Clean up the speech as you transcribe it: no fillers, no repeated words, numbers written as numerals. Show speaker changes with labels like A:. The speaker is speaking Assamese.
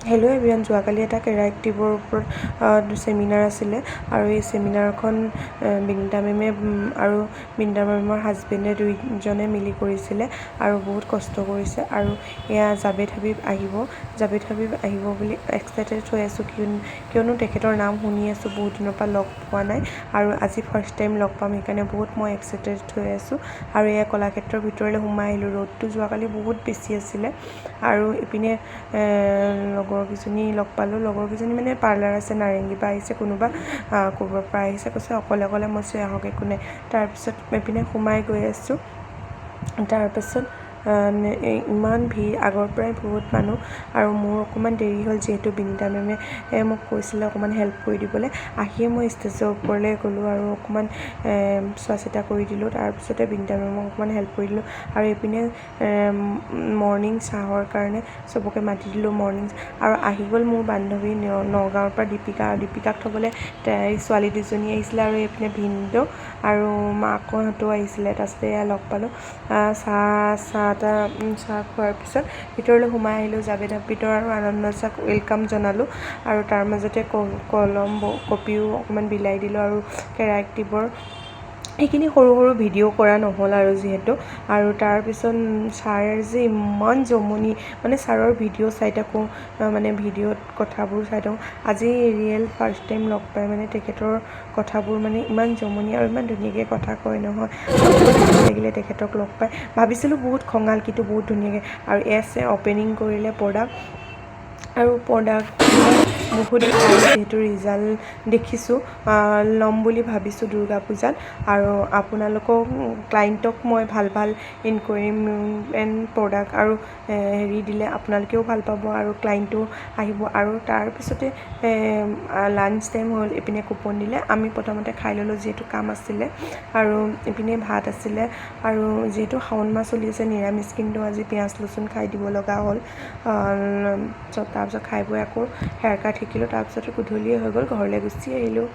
A: হেল্ল' এভৰিৱান, যোৱাকালি এটা কেৰাক্টিভৰ ওপৰত ছেমিনাৰ আছিলে আৰু এই ছেমিনাৰখন বিনিতা মেমে আৰু বিনিতা মেমৰ হাজবেণ্ডে দুইজনে মিলি কৰিছিলে আৰু বহুত কষ্ট কৰিছে। আৰু এয়া জাভেদ হাবিব আহিব বুলি এক্সাইটেড হৈ আছোঁ, কিয়নো তেখেতৰ নাম শুনি আছোঁ, বহুত দিনৰ পৰা লগ পোৱা নাই আৰু আজি ফাৰ্ষ্ট টাইম লগ পাম, সেইকাৰণে বহুত মই এক্সাইটেড হৈ আছোঁ। আৰু এয়া কলাক্ষেত্ৰৰ ভিতৰলৈ সোমাই আহিলোঁ। ৰ'দটো যোৱাকালি বহুত বেছি আছিলে আৰু ইপিনে লগৰকেইজনী লগ পালোঁ। লগৰকেইজনী মানে পাৰ্লাৰ আছে, নাৰেংগীৰ পৰা আহিছে, কোনোবা ক'ৰবাৰ পৰা আহিছে, কৈছে অকলে মই আহক একো নাই। তাৰপিছত এইপিনে সোমাই গৈ আছোঁ, তাৰপিছত ইমান ভিৰ, আগৰ পৰাই বহুত মানুহ আৰু মোৰ অকণমান দেৰি হ'ল, যিহেতু বিনিতা মেমে মোক কৈছিলে অকণমান হেল্প কৰি দিবলৈ। আহিয়ে মই ষ্টেজৰ ওপৰলৈ গ'লোঁ আৰু অকণমান চোৱা চিতা কৰি দিলোঁ। তাৰপিছতে বিনিতা মেমক অকণমান হেল্প কৰি দিলোঁ আৰু এইপিনে মৰ্ণিং চাহৰ কাৰণে চবকে মাতি দিলোঁ মৰ্ণিং। আৰু আহি গ'ল মোৰ বান্ধৱী নগাঁৱৰ পৰা দীপিকাক থ'বলৈ তাইৰ ছোৱালী দুজনী আহিছিলে আৰু এইপিনে ভিনদেউ আৰু মাকহঁতো আহিছিলে। তাৰপিছতে এয়া লগ পালোঁ, চাহ খোৱাৰ পিছত ভিতৰলৈ সোমাই আহিলোঁ। জাভেদ হাবিবৰ আৰু আনন্দ চাক ৱেলকাম জনালোঁ আৰু তাৰ মাজতে কলম কপিও অকণমান বিলাই দিলোঁ আৰু কেৰাক্টিভৰ সেইখিনি সৰু ভিডিঅ' কৰা নহ'ল আৰু যিহেতু। আৰু তাৰপিছত ছাৰ যে ইমান জমনি, মানে ছাৰৰ ভিডিঅ' চাই থাকোঁ, মানে ভিডিঅ'ত কথাবোৰ চাই থাকোঁ। আজি ৰিয়েল ফাৰ্ষ্ট টাইম লগ পাই মানে তেখেতৰ কথাবোৰ মানে ইমান জমনি আৰু ইমান ধুনীয়াকৈ কথা কয় নহয়, বহুত ভাল লাগিলে তেখেতক লগ পাই। ভাবিছিলোঁ বহুত খঙাল, কিন্তু বহুত ধুনীয়াকৈ। আৰু অপেনিং কৰিলে প্ৰডাক্ট আৰু প্ৰডাক্ট বহুত যিহেতু ৰিজাল্ট দেখিছোঁ, ল'ম বুলি ভাবিছোঁ দুৰ্গা পূজাত। আৰু আপোনালোকক ক্লাইণ্টক মই ভাল ইনকুৱাৰী এণ্ড প্ৰডাক্ট আৰু দিলে আপোনালোকেও ভাল পাব আৰু ক্লাইণ্টো আহিব। আৰু তাৰপিছতে লাঞ্চ টাইম হ'ল, এইপিনে কুপন দিলে, আমি প্ৰথমতে খাই ল'লোঁ যিহেতু কাম আছিলে। আৰু ইপিনে ভাত আছিলে আৰু যিহেতু শাওণ মাহ চলি আছে নিৰামিষ, কিন্তু আজি পিঁয়াজ লচুন খাই দিব লগা হ'ল। তাৰপিছত খাই বৈ আকৌ হেয়াৰ কাট শিকিলোঁ, তাৰপিছত গধূলিয়ে হৈ গ'ল, ঘৰলৈ গুচি আহিলোঁ।